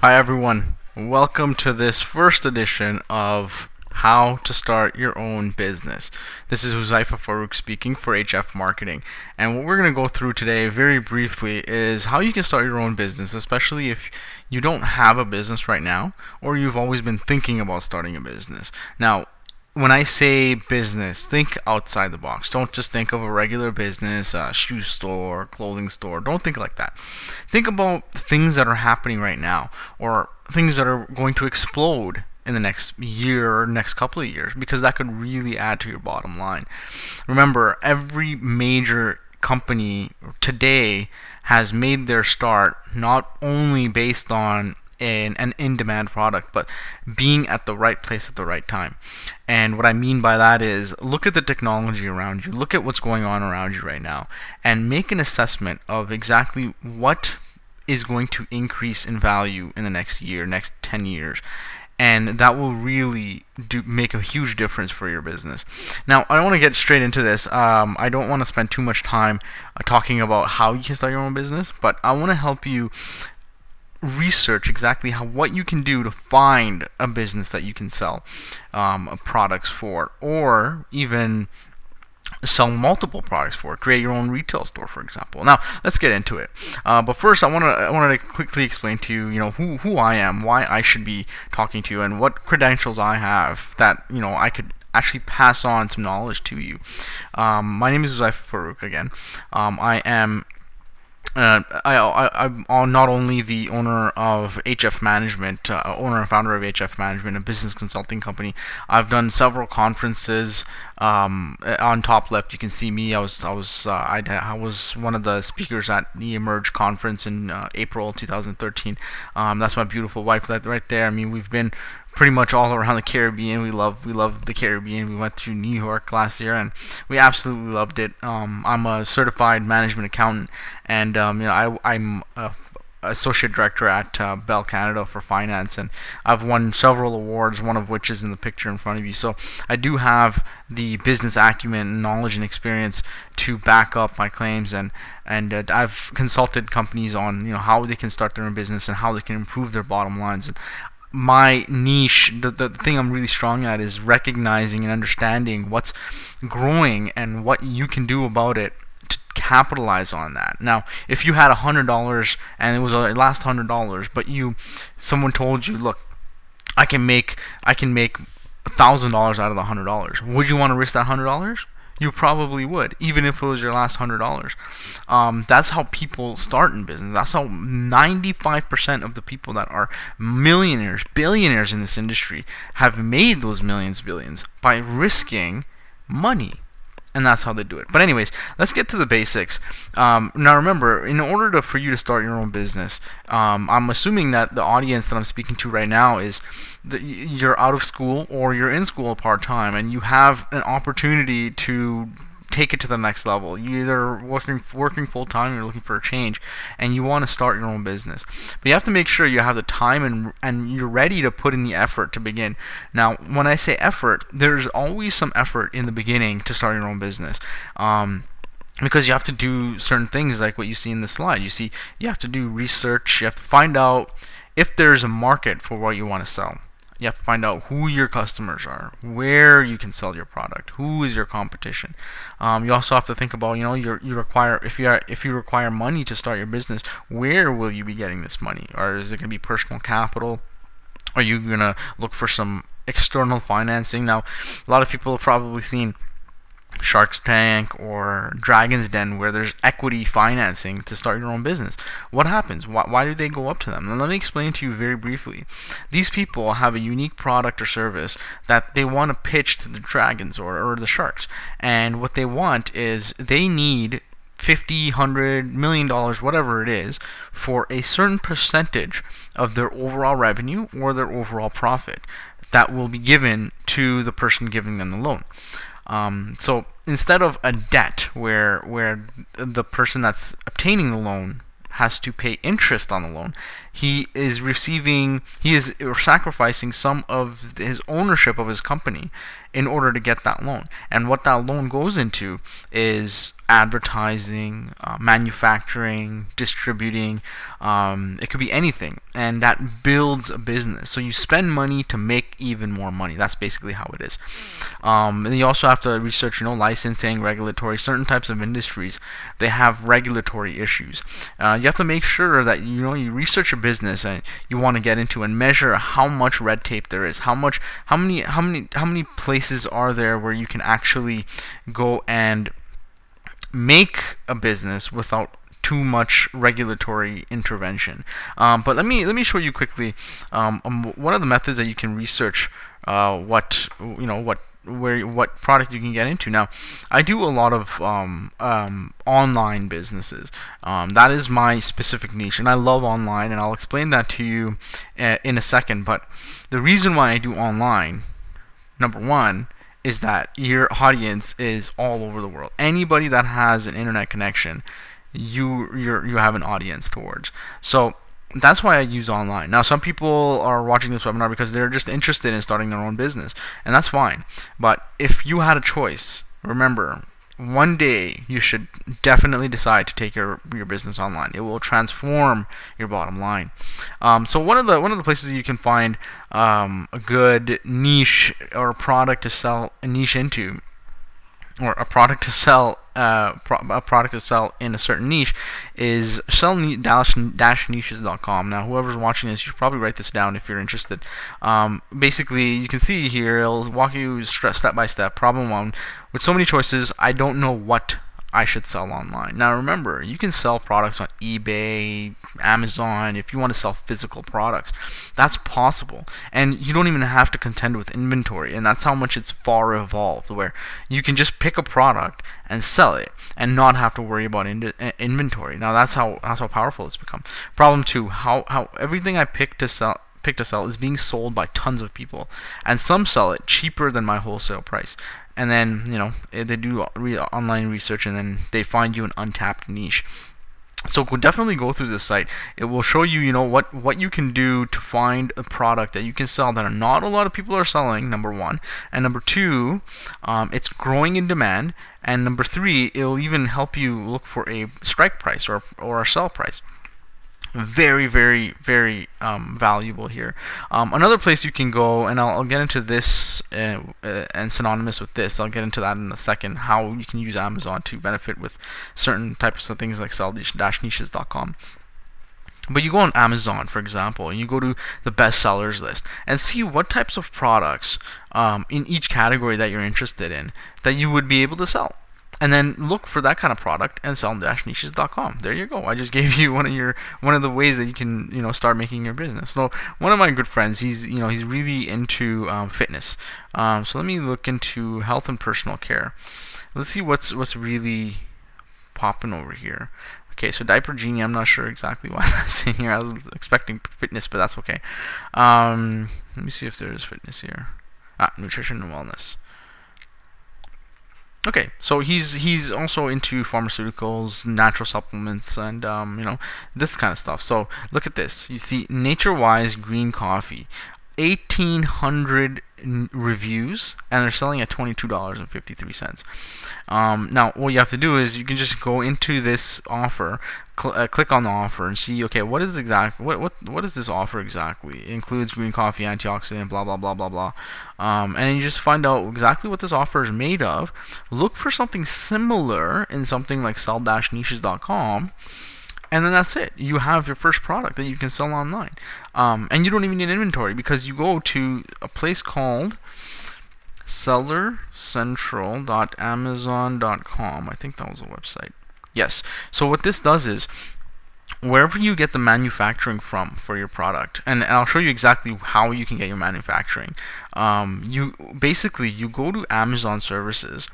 Hi everyone, welcome to this first edition of How to Start Your Own Business. This is Huzaifa Farouk speaking for HF Marketing, and what we're going to go through today very briefly is how you can start your own business, especially if you don't have a business right now or you've always been thinking about starting a business. Now, when I say business, think outside the box. Don't just think of a regular business, a shoe store, clothing store. Don't think like that. Think about things that are happening right now or things that are going to explode in the next year or next couple of years, because that could really add to your bottom line. Remember, every major company today has made their start not only based on an in-demand product, but being at the right place at the right time. And what I mean by that is look at the technology around you, look at what's going on around you right now, and make an assessment of exactly what is going to increase in value in the next year, next 10 years. And that will really make a huge difference for your business. Now, I want to get straight into this. I don't want to spend too much time talking about how you can start your own business, but I want to help you research exactly what you can do to find a business that you can sell products for, or even sell multiple products for. Create your own retail store, for example. Now, let's get into it. But first, I wanted to quickly explain to you, who I am, why I should be talking to you, and what credentials I have that I could actually pass on some knowledge to you. My name is Zulaif Farouk again. I am I'm not only the owner of HF Management, owner and founder of HF Management, a business consulting company. I've done several conferences. On top left, you can see me. I was one of the speakers at the Emerge conference in April 2013. That's my beautiful wife right there. I mean, we've been pretty much all around the Caribbean. We love the Caribbean. We went to New York last year, and we absolutely loved it. I'm a certified management accountant, and I'm a associate director at Bell Canada for finance, and I've won several awards, one of which is in the picture in front of you. So I do have the business acumen, knowledge, and experience to back up my claims, and I've consulted companies on how they can start their own business and how they can improve their bottom lines. And my niche, the thing I'm really strong at, is recognizing and understanding what's growing and what you can do about it to capitalize on that. Now, if you had $100 and it was a last $100, but someone told you, look, I can make $1,000 out of the $100, would you want to risk that $100? You probably would, even if it was your last $100. That's how people start in business. That's how 95% of the people that are millionaires, billionaires in this industry have made those millions, billions by risking money. And that's how they do it. But anyways, let's get to the basics. Now remember, in order for you to start your own business, I'm assuming that the audience that I'm speaking to right now is that you're out of school or you're in school part-time and you have an opportunity to take it to the next level. You're either working full-time, you're looking for a change, and you want to start your own business. But you have to make sure you have the time and you're ready to put in the effort to begin. Now, when I say effort, there's always some effort in the beginning to start your own business. Because you have to do certain things like what you see in the slide. You have to do research, you have to find out if there's a market for what you want to sell. You have to find out who your customers are, where you can sell your product, who is your competition. You also have to think about, if you require money to start your business, where will you be getting this money? Or is it going to be personal capital? Are you going to look for some external financing? Now, a lot of people have probably seen Shark's Tank or Dragon's Den, where there's equity financing to start your own business. What happens? Why do they go up to them? And let me explain to you very briefly. These people have a unique product or service that they want to pitch to the dragons or the sharks. And what they want is they need $50, $100, $1 million, whatever it is, for a certain percentage of their overall revenue or their overall profit that will be given to the person giving them the loan. So instead of a debt where the person that's obtaining the loan has to pay interest on the loan, he is sacrificing some of his ownership of his company in order to get that loan. And what that loan goes into is advertising, manufacturing, distributing. It could be anything, and that builds a business. So you spend money to make even more money. That's basically how it is. And you also have to research, licensing, regulatory. Certain types of industries, they have regulatory issues. You have to make sure that you research a business and you want to get into and measure how much red tape there is. How many places are there where you can actually go and make a business without too much regulatory intervention. But let me show you quickly one of the methods that you can research what product you can get into. Now, I do a lot of online businesses. That is my specific niche, and I love online, and I'll explain that to you in a second. But the reason why I do online, number one, is that your audience is all over the world. Anybody that has an internet connection, you have an audience towards. So that's why I use online. Now, some people are watching this webinar because they're just interested in starting their own business, and that's fine. But if you had a choice, remember, one day you should definitely decide to take your business online. It will transform your bottom line. So one of the places you can find a good niche or a product to sell a niche into, or a product to sell in a certain niche, is sell-niches.com. Now, whoever's watching this, you should probably write this down if you're interested. Basically, you can see here, it'll walk you step by step. Problem one: with so many choices, I don't know what I should sell online. Now, remember, you can sell products on eBay, Amazon. If you want to sell physical products, that's possible, and you don't even have to contend with inventory. And that's how much it's far evolved, where you can just pick a product and sell it and not have to worry about inventory. Now, that's how powerful it's become. Problem two: how everything I pick to sell is being sold by tons of people, and some sell it cheaper than my wholesale price. And then they do online research, and then they find you an untapped niche. So definitely go through this site. It will show you what you can do to find a product that you can sell that not a lot of people are selling, number one. And number two, it's growing in demand. And number three, it will even help you look for a strike price or a sell price. Very, very, very valuable here. Another place you can go, and I'll get into this and synonymous with this, I'll get into that in a second, how you can use Amazon to benefit with certain types of things like sell-niches.com. But you go on Amazon, for example, and you go to the best sellers list and see what types of products in each category that you're interested in that you would be able to sell. And then look for that kind of product and sell-niches.com. There you go. I just gave you one of the ways that you can start making your business. So one of my good friends, he's really into fitness. So let me look into health and personal care. Let's see what's really popping over here. Okay, so Diaper Genie, I'm not sure exactly why that's in here. I was expecting fitness, but that's okay. Let me see if there is fitness here. Nutrition and wellness. Okay, so he's also into pharmaceuticals, natural supplements, and this kind of stuff. So look at this. You see NatureWise green coffee, 1,800 reviews, and they're selling at $22.53. Now, what you have to do is you can just go into this offer, click on the offer, and see, okay, what is this offer exactly? It includes green coffee, antioxidant, blah blah blah blah blah, and you just find out exactly what this offer is made of. Look for something similar in something like sell-niches.com. And then that's it. You have your first product that you can sell online. And you don't even need inventory, because you go to a place called sellercentral.amazon.com. I think that was a website. Yes. So what this does is, wherever you get the manufacturing from for your product, and I'll show you exactly how you can get your manufacturing. You go to Amazon services,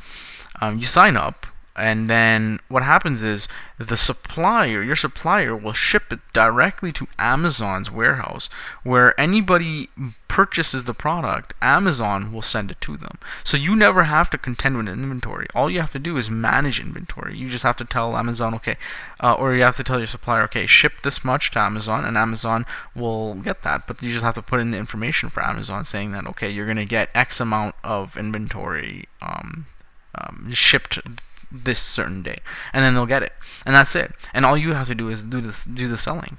you sign up. And then what happens is your supplier will ship it directly to Amazon's warehouse, where anybody purchases the product, Amazon will send it to them. So you never have to contend with inventory. All you have to do is manage inventory. You just have to tell Amazon, okay, or you have to tell your supplier, okay, ship this much to Amazon, and Amazon will get that. But you just have to put in the information for Amazon saying that, okay, you're going to get X amount of inventory shipped this certain day, and then they'll get it, and that's it. And all you have to do is do the selling.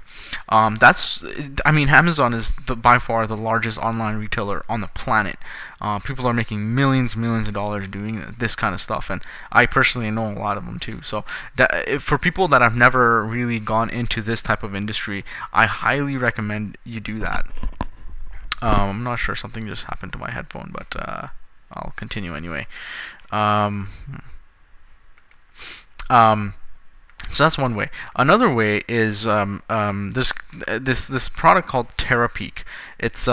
Amazon is by far the largest online retailer on the planet. People are making millions of dollars doing this kind of stuff, and I personally know a lot of them too. So for people that have never really gone into this type of industry, I highly recommend you do that. I'm not sure, something just happened to my headphone, but I'll continue anyway. So that's one way. Another way is there's this product called Terapeak. It's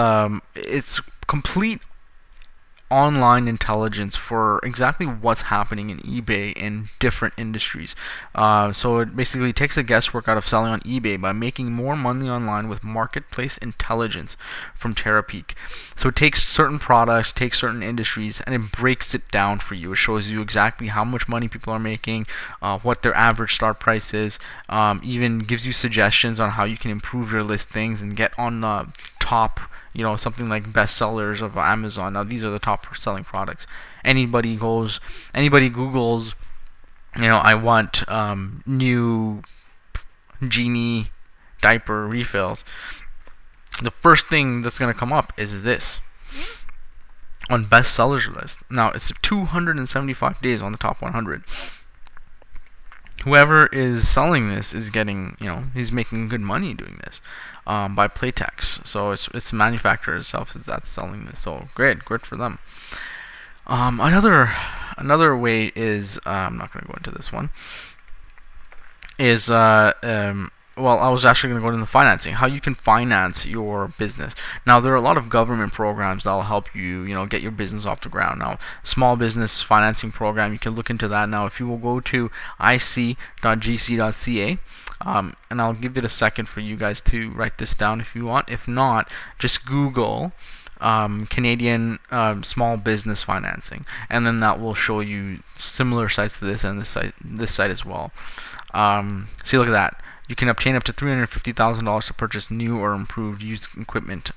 complete online intelligence for exactly what's happening in eBay in different industries. So it basically takes the guesswork out of selling on eBay by making more money online with marketplace intelligence from Terapeak. So it takes certain products, takes certain industries, and it breaks it down for you. It shows you exactly how much money people are making, what their average start price is, even gives you suggestions on how you can improve your listings and get on the top, something like bestsellers of Amazon. Now these are the top selling products. Anybody Googles, I want new Genie diaper refills. The first thing that's going to come up is this on bestsellers list. Now it's 275 days on the top 100. Whoever is selling this is getting, he's making good money doing this by Playtex. So it's the manufacturer itself that's selling this. So good for them. Another way is, I'm not going to go into this one, is I was actually going to go into financing, how you can finance your business. Now, there are a lot of government programs that will help you, get your business off the ground. Now, small business financing program, you can look into that. Now, if you will go to ic.gc.ca, and I'll give it a second for you guys to write this down if you want. If not, just Google Canadian small business financing, and then that will show you similar sites to this and this site as well. See, look at that. You can obtain up to $350,000 to purchase new or improved used equipment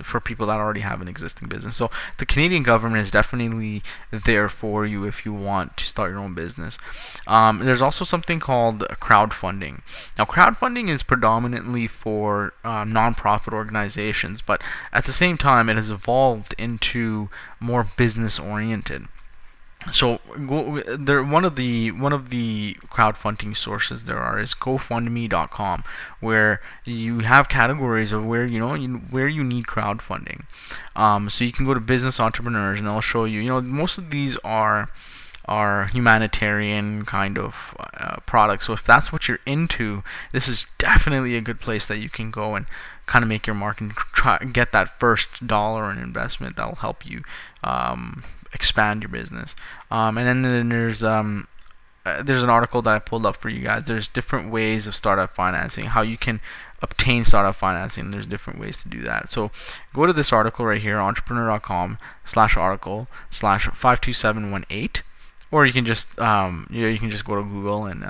for people that already have an existing business. So the Canadian government is definitely there for you if you want to start your own business. There's also something called crowdfunding. Now, crowdfunding is predominantly for nonprofit organizations, but at the same time, it has evolved into more business-oriented. So one of the crowdfunding sources there is GoFundMe.com, where you have categories of where where you need crowdfunding. So you can go to business entrepreneurs, and they'll show you. Most of these are humanitarian kind of products. So if that's what you're into, this is definitely a good place that you can go and kind of make your mark and try get that first dollar in investment that will help you expand your business. And then there's an article that I pulled up for you guys. There's different ways of startup financing, how you can obtain startup financing. There's different ways to do that. So go to this article right here, entrepreneur.com/article/52718, or you can just you can just go to Google and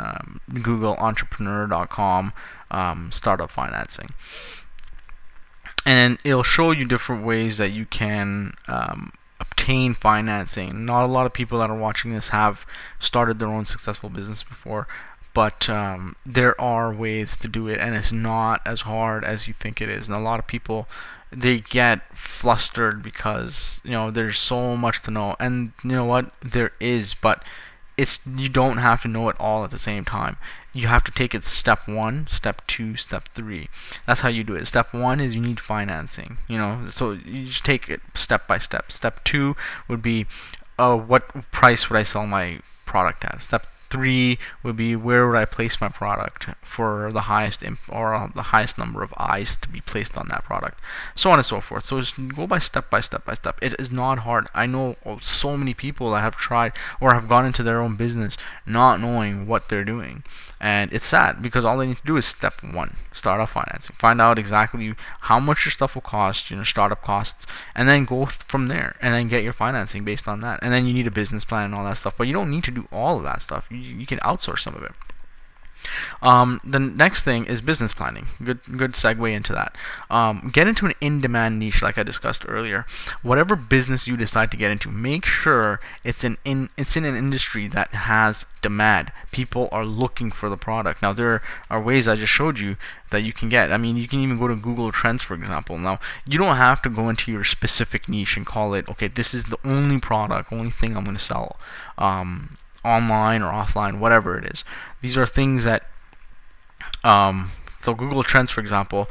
Google entrepreneur.com startup financing, and it'll show you different ways that you can obtain financing. Not a lot of people that are watching this have started their own successful business before, but there are ways to do it, and it's not as hard as you think it is. And a lot of people, they get flustered because there's so much to know, and you know what, there is, but you don't have to know it all at the same time. You have to take it step 1, step 2, step 3. That's how you do it. Step 1 is you need financing. So you just take it step by step. Step 2 would be, what price would I sell my product at? Step 3 would be where would I place my product for the highest or the highest number of eyes to be placed on that product, so on and so forth. So just go by step by step by step. It is not hard. I know so many people that have tried or have gone into their own business not knowing what they're doing, and it's sad because all they need to do is step 1: start off financing, find out exactly how much your stuff will cost, startup costs, and then go from there, and then get your financing based on that. And then you need a business plan and all that stuff, but you don't need to do all of that stuff. You can outsource some of it. The next thing is business planning. Good segue into that. Get into an in-demand niche, like I discussed earlier. Whatever business you decide to get into, make sure it's in an industry that has demand. People are looking for the product. Now, there are ways I just showed you that you can get. I mean, you can even go to Google Trends, for example. Now, you don't have to go into your specific niche and call it, okay, this is the only product, only thing I'm going to sell. Online or offline, whatever it is. These are things that so Google Trends, for example,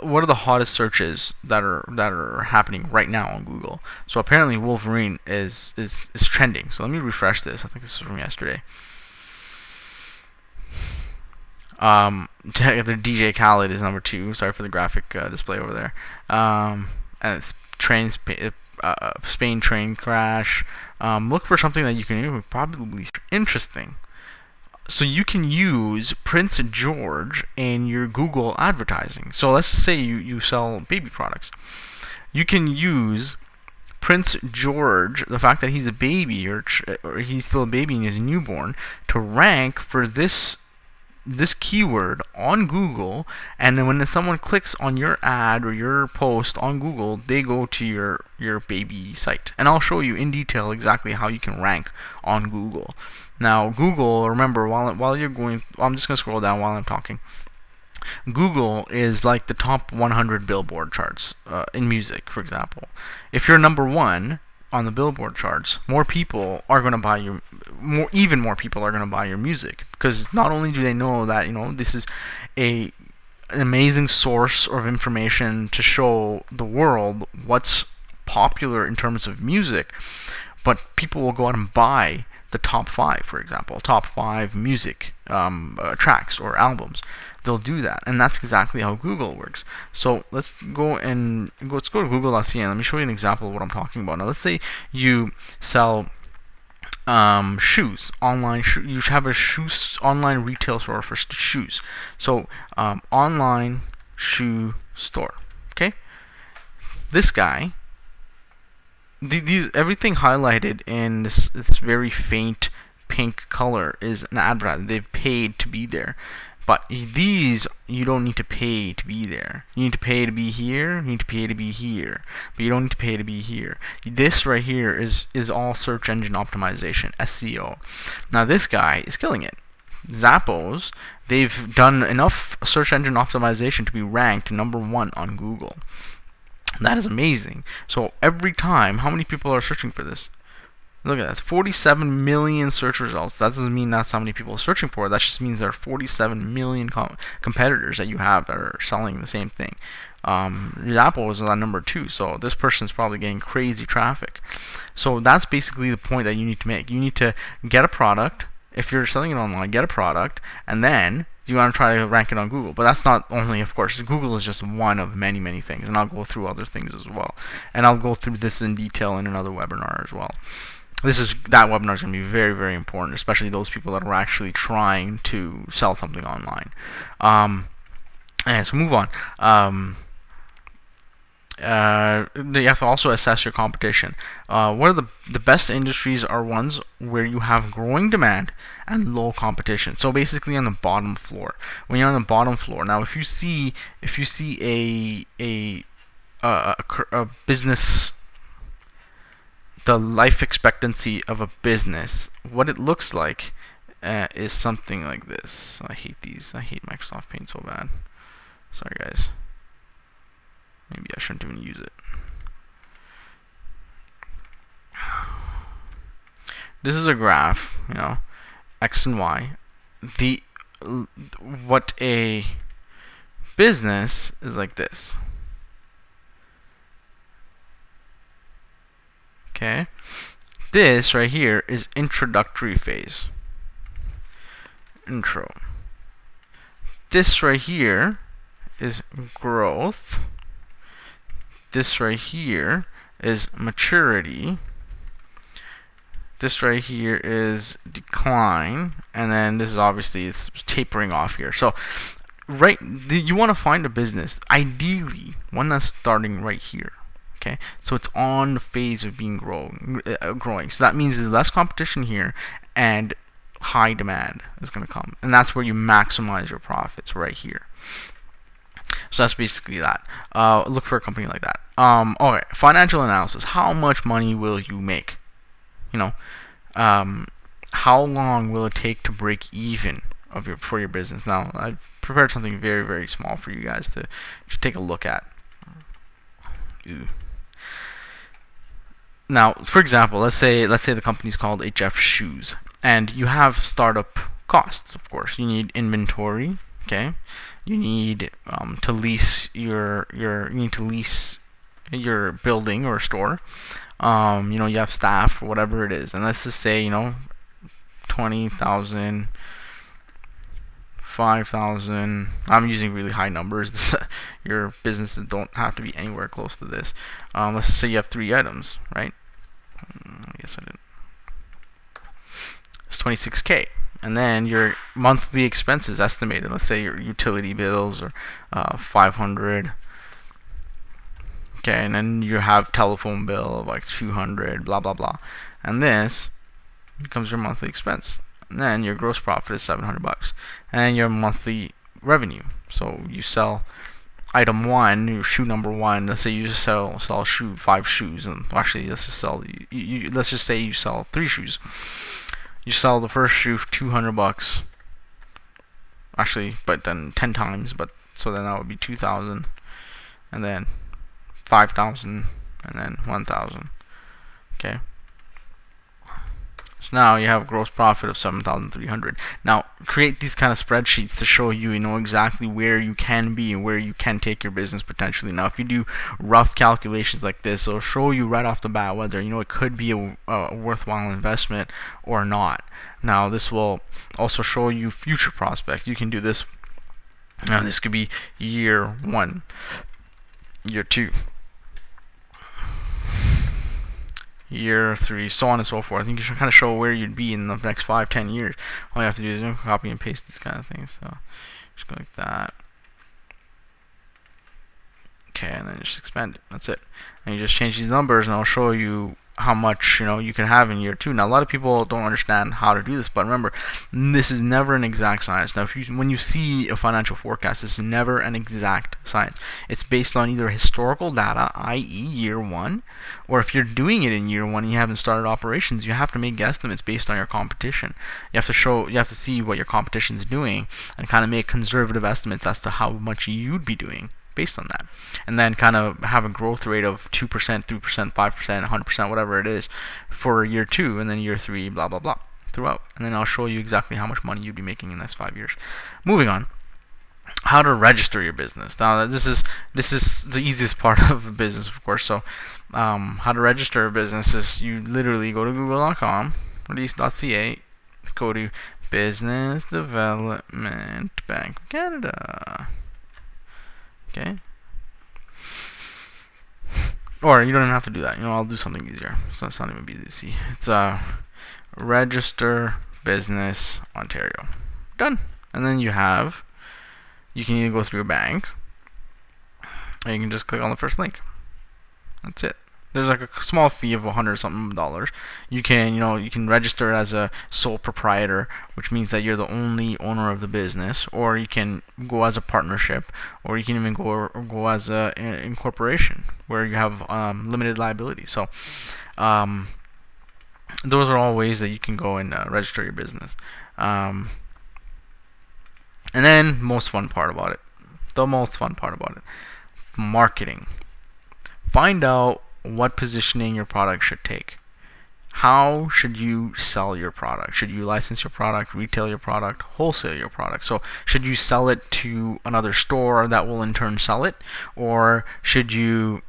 what are the hottest searches that are happening right now on Google? So apparently Wolverine is trending. So let me refresh this. I think this was from yesterday. The DJ Khaled is number 2. Sorry for the graphic display over there. And it's Spain train crash. Look for something that you can probably interesting. So you can use Prince George in your Google advertising. So let's say you sell baby products. You can use Prince George, the fact that he's a baby or he's still a baby and he's a newborn, to rank for this keyword on Google, and then when someone clicks on your ad or your post on Google, they go to your baby site. And I'll show you in detail exactly how you can rank on Google. Now, Google, remember, while you're going, I'm just going to scroll down while I'm talking. Google is like the top 100 Billboard charts in music, for example. If you're number 1 on the Billboard charts, more people are going to buy even more people are going to buy your music, because not only do they know that this is an amazing source of information to show the world what's popular in terms of music, but people will go out and buy the top 5, for example, top 5 music tracks or albums. They'll do that, and that's exactly how Google works. So let's go to Google.ca and let me show you an example of what I'm talking about. Now, let's say you sell shoes online. You have a shoes online retail store for shoes. So online shoe store. Okay, this guy. Everything highlighted in this very faint pink color is an advertisement. They've paid to be there. But these, you don't need to pay to be there. You need to pay to be here, you need to pay to be here. But you don't need to pay to be here. This right here is all search engine optimization, SEO. Now this guy is killing it. Zappos, they've done enough search engine optimization to be ranked number 1 on Google. That is amazing. So every time, how many people are searching for this? Look at that, 47 million search results. That doesn't mean that's how many people are searching for it. That just means there are 47 million competitors that you have that are selling the same thing. Apple was on number 2, so this person's probably getting crazy traffic. So that's basically the point that you need to make. You need to get a product. If you're selling it online, get a product, and then you want to try to rank it on Google. But that's not only, of course, Google is just one of many, many things, and I'll go through other things as well. And I'll go through this in detail in another webinar as well. That webinar is going to be very, very important, especially those people that are actually trying to sell something online. And so move on. You have to also assess your competition. What are the best industries are ones where you have growing demand and low competition. So basically on the bottom floor. When you're on the bottom floor, now if you see a business, the life expectancy of a business, what it looks like is something like this. I hate these. I hate Microsoft Paint so bad. Sorry guys. Maybe I shouldn't even use it. This is a graph, X and Y. What a business is like this. Okay. This right here is introductory phase. intro. This right here is growth. This right here is maturity. This right here is decline, and then this is obviously it's tapering off here. So you want to find a business, ideally one that's starting right here. Okay, so it's on the phase of being growing. So that means there's less competition here, and high demand is going to come, and that's where you maximize your profits right here. So that's basically that. Look for a company like that. Okay, financial analysis. How much money will you make? How long will it take to break even for your business? Now, I've prepared something very, very small for you guys to take a look at. Now, for example, let's say the company's called HF Shoes, and you have startup costs. Of course, you need inventory. Okay, you need to lease your building or store. You have staff or whatever it is, and let's just say 20,000, 5,000. I'm using really high numbers. Your businesses don't have to be anywhere close to this. Let's just say you have 3 items, right? I guess I didn't. It's 26K. And then your monthly expenses estimated, let's say your utility bills are 500. Okay, and then you have telephone bill of like 200, blah blah blah, and this becomes your monthly expense. And then your gross profit is $700, and your monthly revenue. So you sell item 1, your shoe number 1. Let's say you just sell 5 shoes, and actually let's just say you sell 3 shoes. You sell the first shoe for $200, actually, but then 10 times. So then that would be 2,000, and then 5,000, and then 1,000. Okay. So now you have a gross profit of 7,300. Now create these kind of spreadsheets to show you exactly where you can be and where you can take your business potentially. Now if you do rough calculations like this, it'll show you right off the bat whether it could be a worthwhile investment or not. Now this will also show you future prospects. You can do this. Now this could be year 1, year 2, year 3, so on and so forth. I think you should kind of show where you'd be in the next 5-10 years. All you have to do is copy and paste these kind of things. So just go like that. Okay, and then just expand it. That's it. And you just change these numbers, and I'll show you how much you can have in year 2. Now a lot of people don't understand how to do this, but remember, this is never an exact science. Now when you see a financial forecast, it's never an exact science. It's based on either historical data, i.e. year 1, or if you're doing it in year 1 and you haven't started operations, you have to make guesstimates based on your competition. You have to see what your competition is doing and kind of make conservative estimates as to how much you'd be doing based on that, and then kind of have a growth rate of 2%, 3%, 5%, 100%, whatever it is for year 2, and then year 3, blah blah blah, throughout. And then I'll show you exactly how much money you'd be making in the next 5 years. Moving on, how to register your business. Now this is the easiest part of a business, of course. So how to register a business is you literally go to google.com or .ca, go to Business Development Bank of Canada. Okay. Or you don't even have to do that. I'll do something easier. So it's not even easy. It's Register Business Ontario. Done. And then you can either go through a bank, or you can just click on the first link. That's it. There's like a small fee of $100-something. You can register as a sole proprietor, which means that you're the only owner of the business, or you can go as a partnership, or you can even go as an incorporation where you have limited liability. So those are all ways that you can go and register your business. And then the most fun part about it, marketing. Find out what positioning your product should take. How should you sell your product? Should you license your product, retail your product, wholesale your product? So should you sell it to another store that will in turn sell it, or should you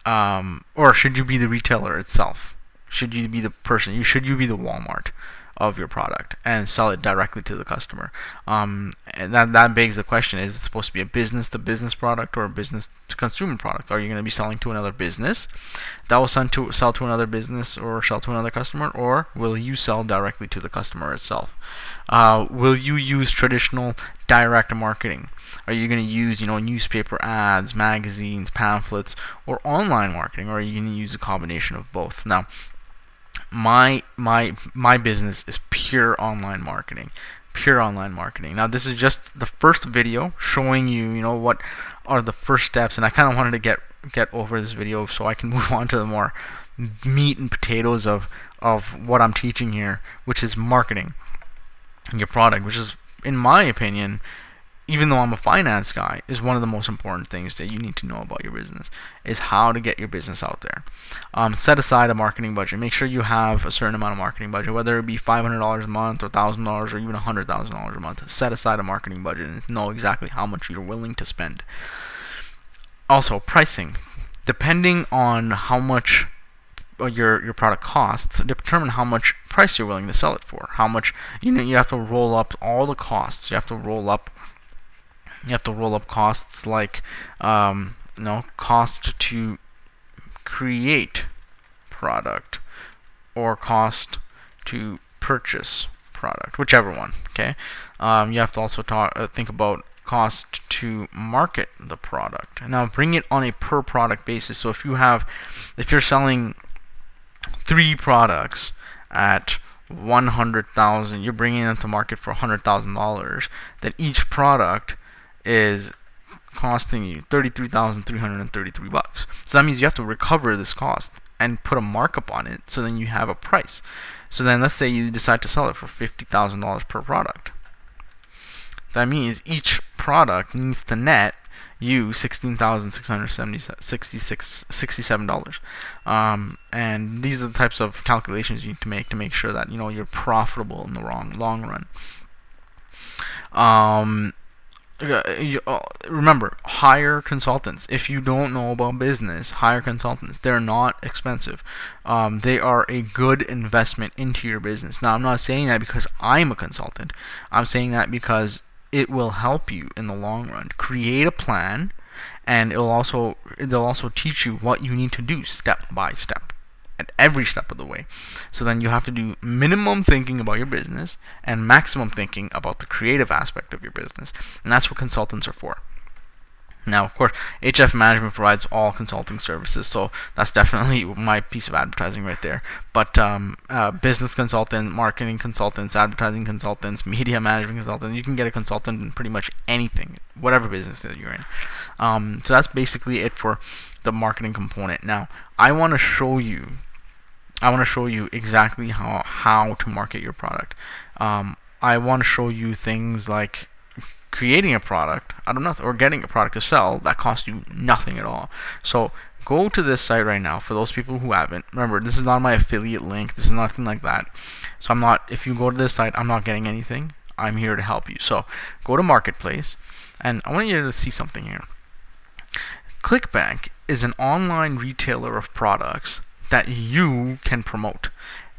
be the retailer itself? Should you be the person? Should you be the Walmart of your product and sell it directly to the customer. And that begs the question: is it supposed to be a business-to-business product or a business-to-consumer product? Are you going to be selling to another business that will sell to another business or sell to another customer, or will you sell directly to the customer itself? Will you use traditional direct marketing? Are you going to use, newspaper ads, magazines, pamphlets, or online marketing, or are you going to use a combination of both? Now, my business is pure online marketing. Pure online marketing. Now, this is just the first video showing you, what are the first steps, and I kind of wanted to get over this video so I can move on to the more meat and potatoes of what I'm teaching here, which is marketing your product, which is, in my opinion, even though I'm a finance guy, is one of the most important things that you need to know about your business, is how to get your business out there. Set aside a marketing budget. Make sure you have a certain amount of marketing budget, whether it be $500 a month or $1,000 or even $100,000 a month. Set aside a marketing budget and know exactly how much you're willing to spend. Also, pricing. Depending on how much your product costs, determine how much price you're willing to sell it for. How much, you have to roll up all the costs. You have to roll up costs like cost to create product or cost to purchase product, whichever one. Okay, you have to also think about cost to market the product. Now, bring it on a per product basis. So if you're selling 3 products at $100,000, you're bringing them to market for $100,000. Then each product is costing you $33,333. So that means you have to recover this cost and put a markup on it, so then you have a price. So then let's say you decide to sell it for $50,000 per product. That means each product needs to net you $16,667. And these are the types of calculations you need to make sure that you're profitable in the long run. Remember, hire consultants. If you don't know about business, hire consultants. They're not expensive. They are a good investment into your business. Now, I'm not saying that because I'm a consultant. I'm saying that because it will help you in the long run. Create a plan, and they'll also teach you what you need to do step by step, at every step of the way. So then you have to do minimum thinking about your business and maximum thinking about the creative aspect of your business. And that's what consultants are for. Now, of course, HF Management provides all consulting services, so that's definitely my piece of advertising right there. But business consultant, marketing consultants, advertising consultants, media management consultants, you can get a consultant in pretty much anything, whatever business that you're in. So that's basically it for the marketing component. Now, I want to show you exactly how to market your product. I want to show you things like creating a product out of nothing, or getting a product to sell that costs you nothing at all. So go to this site right now. For those people who haven't, remember, this is not my affiliate link. This is nothing like that. So if you go to this site, I'm not getting anything. I'm here to help you. So go to Marketplace, and I want you to see something here. ClickBank is an online retailer of products that you can promote.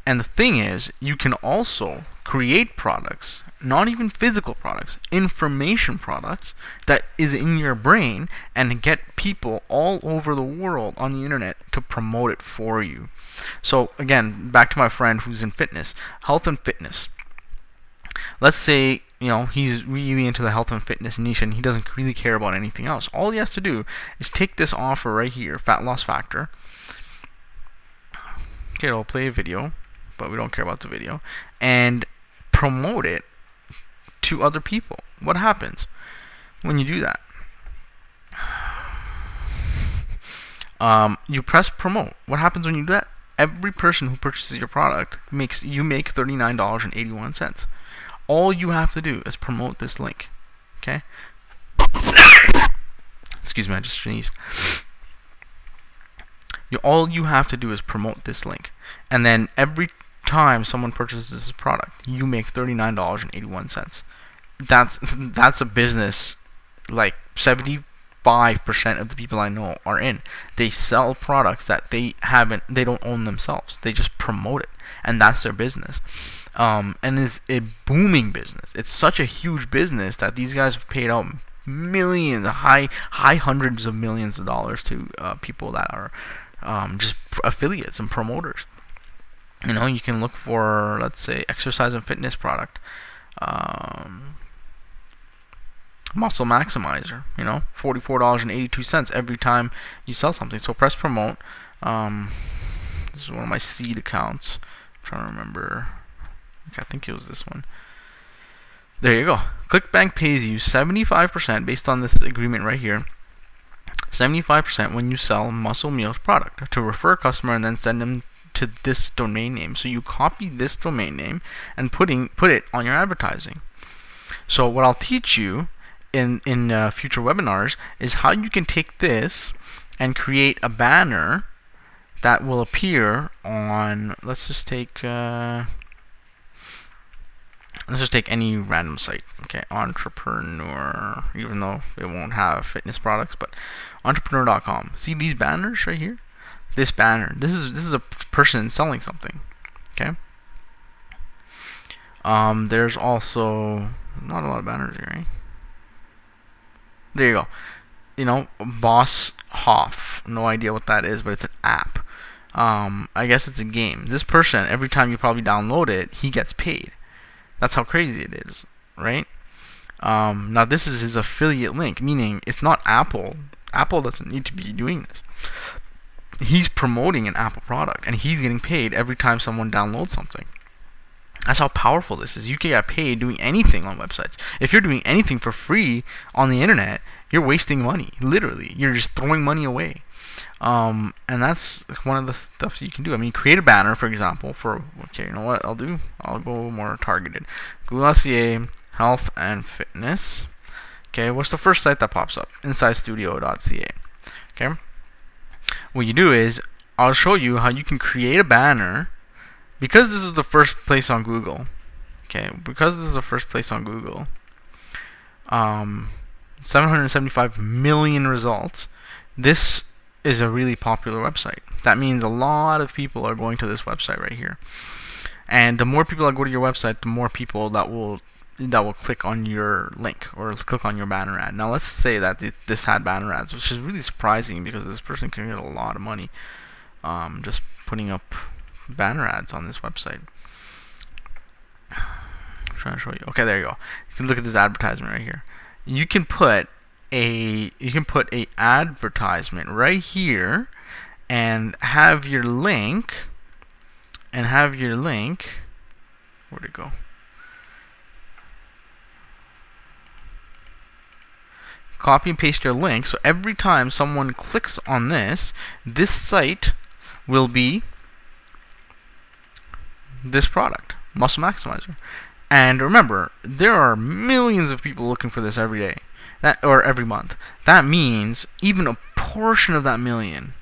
And the thing is, you can also create products, not even physical products, information products that is in your brain, and get people all over the world on the internet to promote it for you. So again, back to my friend who's in fitness, health and fitness. Let's say he's really into the health and fitness niche, and he doesn't really care about anything else. All he has to do is take this offer right here, Fat Loss Factor. Okay, I'll play a video, but we don't care about the video, and promote it to other people. What happens when you do that? You press promote. What happens when you do that? Every person who purchases your product make $39.81. All you have to do is promote this link. Okay? Excuse me, I just sneezed. All you have to do is promote this link, and then every time someone purchases this product, you make $39.81. That's a business like 75% of the people I know are in. They sell products that they don't own themselves. They just promote it. and that's their business. And it's a booming business. It's such a huge business that these guys have paid out millions, high hundreds of millions of dollars to people that are just affiliates and promoters. You know, you can look for, let's say, exercise and fitness product, muscle maximizer. You know, $44.82 every time you sell something. So press promote. This is one of my seed accounts. I'm trying to remember. I think it was this one. There you go. ClickBank pays you 75% based on this agreement right here. 75% when you sell Muscle Meals product to refer a customer and then send them to this domain name. So you copy this domain name and put it on your advertising. So what I'll teach you in future webinars is how you can take this and create a banner that will appear on, let's just take any random site. Okay, Entrepreneur, even though it won't have fitness products, but entrepreneur.com. See these banners right here? This banner. This is a person selling something. Okay. There's also not a lot of banners here, right? There you go. You know, Boss Hoff. No idea what that is, but it's an app. I guess it's a game. This person, every time you probably download it, he gets paid. That's how crazy it is, right? Now this is his affiliate link, meaning it's not Apple. Apple doesn't need to be doing this. He's promoting an Apple product, and he's getting paid every time someone downloads something. That's how powerful this is. You can get paid doing anything on websites. If you're doing anything for free on the internet, you're wasting money. Literally, you're just throwing money away. And that's one of the stuff you can do. I mean, create a banner, for example, for, okay, you know what I'll do? I'll go more targeted. Google SEA, health and fitness. Okay, what's the first site that pops up? InsideStudio.ca. Okay. What you do is, I'll show you how you can create a banner, because this is the first place on Google. Okay, because this is the first place on Google. 775 million results. This is a really popular website. That means a lot of people are going to this website right here. And the more people that go to your website, the more people that will click on your link or click on your banner ad. Now let's say that this had banner ads, which is really surprising because this person can get a lot of money just putting up banner ads on this website. I'm trying to show you. Okay, there you go. You can look at this advertisement right here. You can put a advertisement right here and have your link where'd it go? Copy and paste your link, so every time someone clicks on this site will be this product, Muscle Maximizer. And remember, there are millions of people looking for this every day, or every month. That means even a portion of that million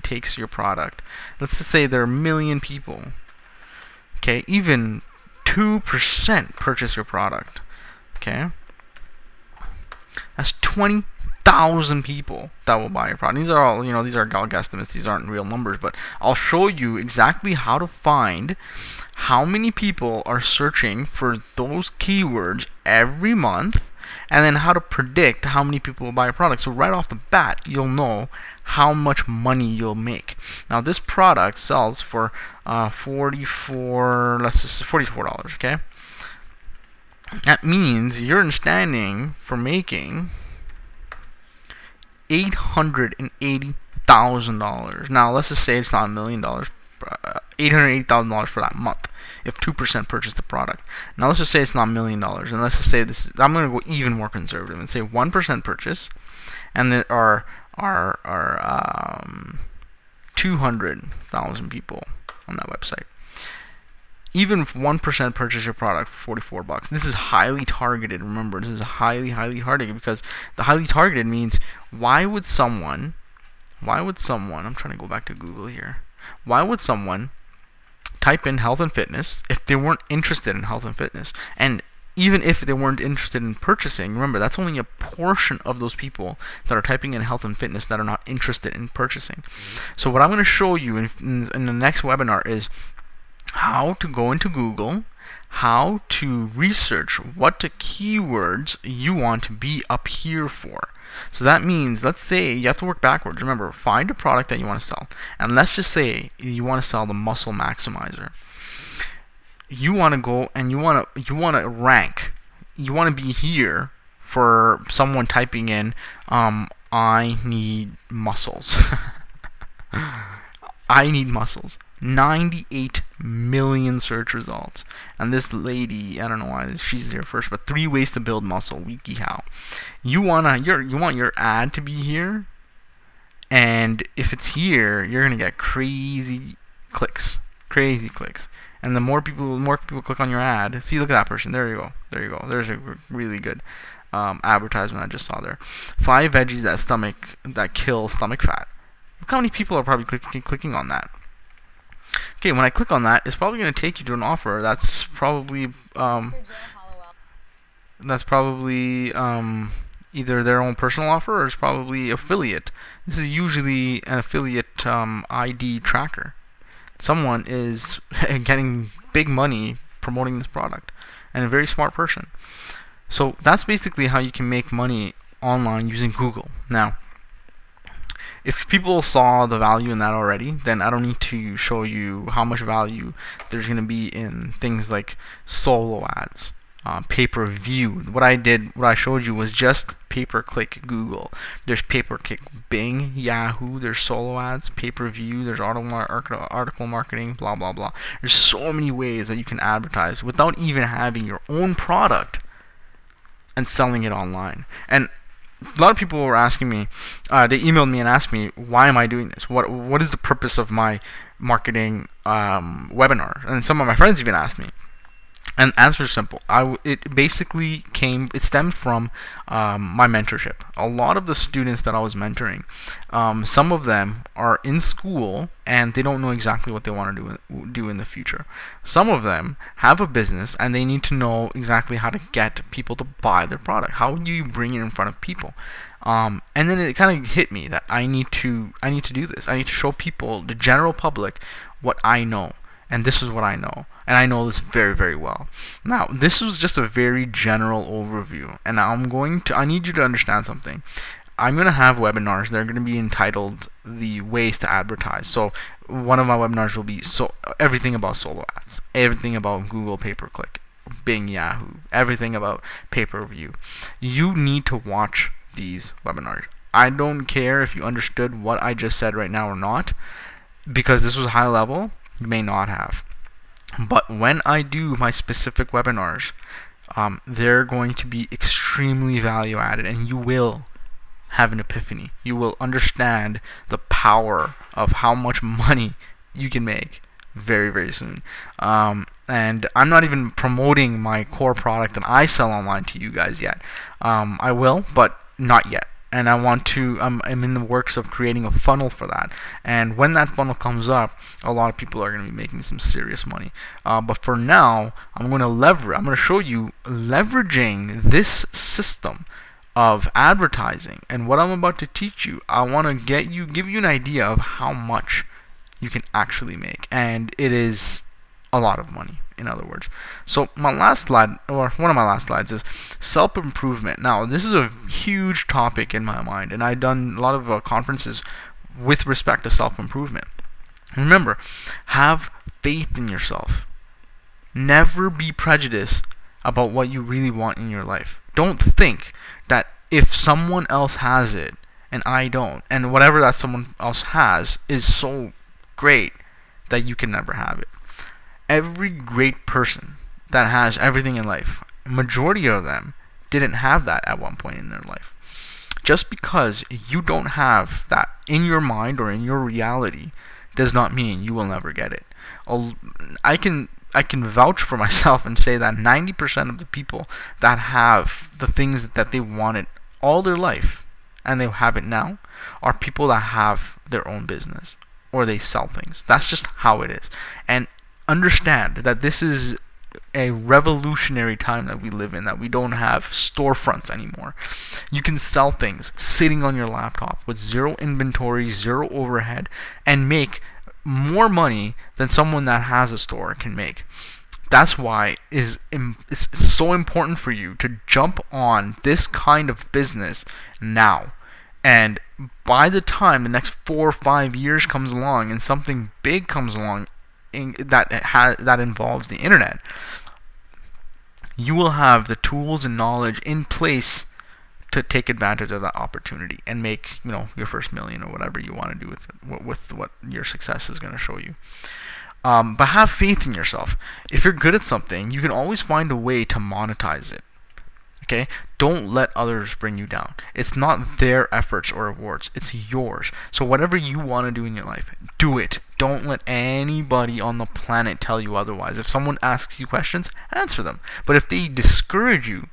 takes your product. Let's just say there are 1 million people. Okay, even 2% purchase your product. Okay, that's 20,000 people that will buy your product. These are all, these are guesstimates. These aren't real numbers, but I'll show you exactly how to find how many people are searching for those keywords every month, and then how to predict how many people will buy your product. So right off the bat, you'll know how much money you'll make. Now this product sells for $44. Okay, that means you're standing for making $880,000. Now let's just say it's not $1 million, $880,000 for that month if 2% purchase the product. Now let's just say it's not $1 million, and let's just say this. I'm going to go even more conservative and say 1% purchase, and there are 200,000 people on that website. Even if 1% purchase your product for $44, this is highly targeted. Remember, this is highly targeted, because the highly targeted means why would someone? I'm trying to go back to Google here. Why would someone type in health and fitness if they weren't interested in health and fitness? And even if they weren't interested in purchasing, remember that's only a portion of those people that are typing in health and fitness that are not interested in purchasing. So what I'm going to show you in the next webinar is how to go into Google, how to research what the keywords you want to be up here for. So that means, let's say you have to work backwards. Remember, find a product that you want to sell, and let's just say you want to sell the Muscle Maximizer. You want to go and you want to rank. You want to be here for someone typing in, I need muscles. I need muscles. 98 million search results. And this lady, I don't know why she's there first, but 3 ways to build muscle, WikiHow. You want your ad to be here, and if it's here, you're gonna get crazy clicks. And the more people click on your ad, see, look at that person. There you go. There's a really good advertisement I just saw there. 5 veggies that kill stomach fat. Look how many people are probably clicking on that. Okay, when I click on that, it's probably going to take you to an offer that's probably either their own personal offer or it's probably affiliate. This is usually an affiliate ID tracker. Someone is getting big money promoting this product, and a very smart person. So that's basically how you can make money online using Google. Now, if people saw the value in that already, then I don't need to show you how much value there's going to be in things like solo ads, pay-per-view. What I showed you was just pay-per-click Google. There's pay-per-click Bing, Yahoo. There's solo ads, pay-per-view. There's article marketing, blah blah blah. There's so many ways that you can advertise without even having your own product and selling it online. And a lot of people were asking me, they emailed me and asked me, why am I doing this? What is the purpose of my marketing webinar? And some of my friends even asked me. And the answer is simple. It stemmed from my mentorship. A lot of the students that I was mentoring, some of them are in school and they don't know exactly what they want to do in the future. Some of them have a business and they need to know exactly how to get people to buy their product. How do you bring it in front of people? And then it kind of hit me that I need to do this. I need to show people, the general public, what I know. And this is what I know. And I know this very, very well. Now, this was just a very general overview. And now I need you to understand something. I'm going to have webinars that are going to be entitled the ways to advertise. So one of my webinars will be everything about solo ads, everything about Google pay-per-click, Bing, Yahoo, everything about pay-per-view. You need to watch these webinars. I don't care if you understood what I just said right now or not, because this was high level. You may not have. But when I do my specific webinars, they're going to be extremely value added, and you will have an epiphany. You will understand the power of how much money you can make very, very soon. And I'm not even promoting my core product that I sell online to you guys yet. I will, but not yet. And I'm in the works of creating a funnel for that. And when that funnel comes up, a lot of people are going to be making some serious money. But for now, I'm going to show you leveraging this system of advertising. And what I'm about to teach you, I want to give you an idea of how much you can actually make. And it is a lot of money, in other words. So my last slide, or one of my last slides, is self-improvement. Now, this is a huge topic in my mind, and I've done a lot of conferences with respect to self-improvement. Remember, have faith in yourself. Never be prejudiced about what you really want in your life. Don't think that if someone else has it and I don't, and whatever that someone else has is so great that you can never have it. Every great person that has everything in life, majority of them didn't have that at one point in their life. Just because you don't have that in your mind or in your reality does not mean you will never get it. I can vouch for myself and say that 90% of the people that have the things that they wanted all their life and they have it now are people that have their own business or they sell things. That's just how it is. And understand that this is a revolutionary time that we live in, that we don't have storefronts anymore. You can sell things sitting on your laptop with zero inventory, zero overhead, and make more money than someone that has a store can make. That's why it's so important for you to jump on this kind of business now. And by the time the next 4 or 5 years comes along and something big comes along that involves the internet, you will have the tools and knowledge in place to take advantage of that opportunity and make, your first million or whatever you want to do with what your success is going to show you. But have faith in yourself. If you're good at something, you can always find a way to monetize it. Okay? Don't let others bring you down. It's not their efforts or rewards. It's yours. So whatever you want to do in your life, do it. Don't let anybody on the planet tell you otherwise. If someone asks you questions, answer them. But if they discourage you,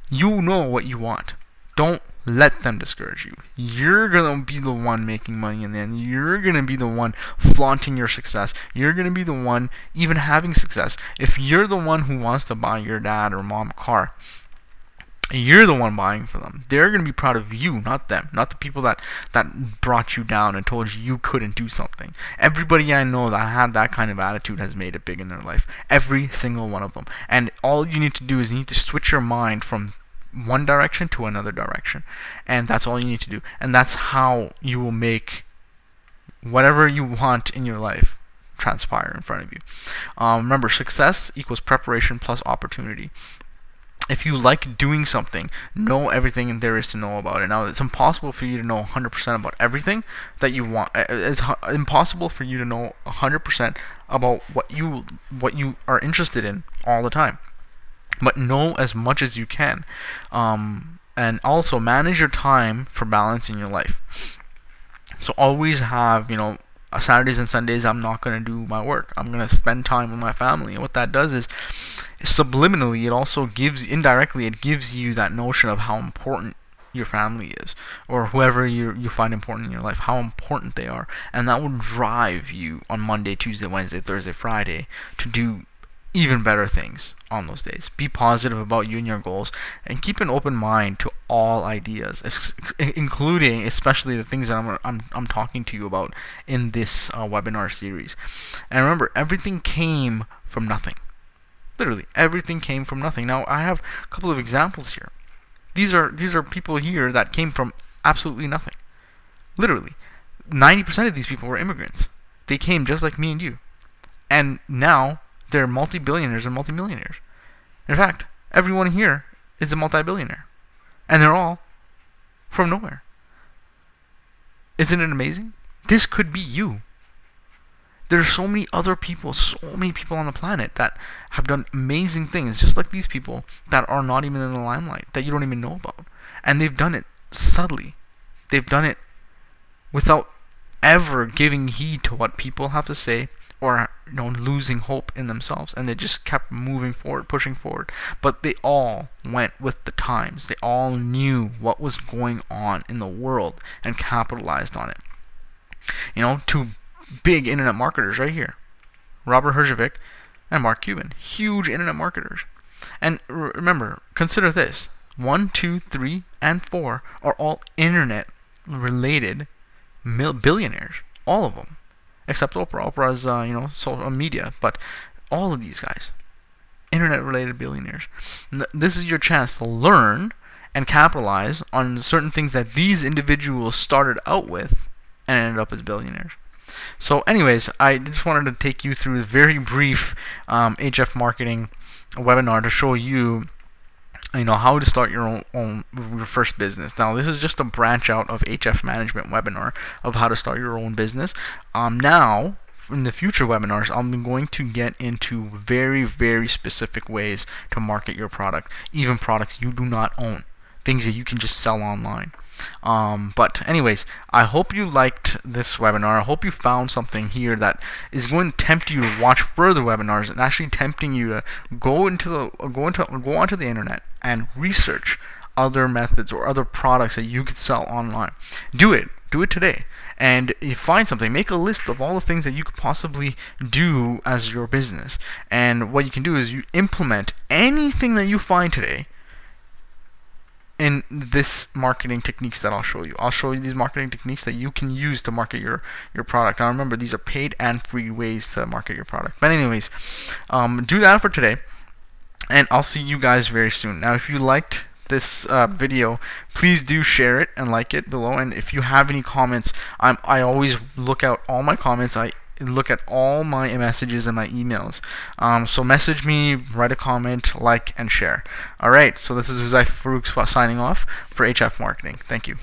you know what you want. Don't let them discourage you. You're going to be the one making money in the end. You're going to be the one flaunting your success. You're going to be the one even having success. If you're the one who wants to buy your dad or mom a car, you're the one buying for them. They're going to be proud of you, not them. Not the people that brought you down and told you couldn't do something. Everybody I know that had that kind of attitude has made it big in their life. Every single one of them. And all you need to do is you need to switch your mind from one direction to another direction. And that's all you need to do. And that's how you will make whatever you want in your life transpire in front of you. Remember, success equals preparation plus opportunity. If you like doing something, know everything there is to know about it. Now, it's impossible for you to know 100% about everything that you want. It's impossible for you to know 100% about what you are interested in all the time. But know as much as you can. And also manage your time for balance in your life. So always have, Saturdays and Sundays, I'm not going to do my work. I'm going to spend time with my family. And what that does is, subliminally, it also indirectly gives you that notion of how important your family is, or whoever you find important in your life, how important they are. And that will drive you on Monday, Tuesday, Wednesday, Thursday, Friday to do even better things on those days. Be positive about you and your goals, and keep an open mind to all ideas, including especially the things that I'm talking to you about in this webinar series. And remember, everything came from nothing. Literally, everything came from nothing. Now, I have a couple of examples here. These are people here that came from absolutely nothing. Literally, 90% of these people were immigrants. They came just like me and you, and now they're multi-billionaires and multi-millionaires. In fact, everyone here is a multi-billionaire. And they're all from nowhere. Isn't it amazing? This could be you. There's so many people on the planet that have done amazing things, just like these people, that are not even in the limelight, that you don't even know about. And they've done it subtly. They've done it without ever giving heed to what people have to say, or losing hope in themselves, and they just kept moving forward, pushing forward. But they all went with the times. They all knew what was going on in the world and capitalized on it. Two big internet marketers right here, Robert Herjavec and Mark Cuban, huge internet marketers. And remember, consider this: 1, 2, 3, and 4 are all internet related billionaires, all of them. Except Oprah. Oprah's, social media. But all of these guys, internet-related billionaires. This is your chance to learn and capitalize on certain things that these individuals started out with and ended up as billionaires. So anyways, I just wanted to take you through a very brief HF marketing webinar to show you how to start your first business. Now, this is just a branch out of HF Management webinar of how to start your own business. Now, in the future webinars, I'm going to get into very, very specific ways to market your product, even products you do not own, things that you can just sell online. But anyways, I hope you liked this webinar. I hope you found something here that is going to tempt you to watch further webinars, and actually tempting you to go onto the internet and research other methods or other products that you could sell online. Do it today. And you find something, make a list of all the things that you could possibly do as your business. And what you can do is you implement anything that you find today in this marketing techniques that I'll show you. I'll show you these marketing techniques that you can use to market your product. Now remember, these are paid and free ways to market your product. But anyways, do that for today, and I'll see you guys very soon. Now if you liked this video, please do share it and like it below. And if you have any comments, I always look at all my comments. I look at all my messages and my emails. So message me, write a comment, like, and share. Alright, so this is Huzaifa Farouk signing off for HF Marketing. Thank you.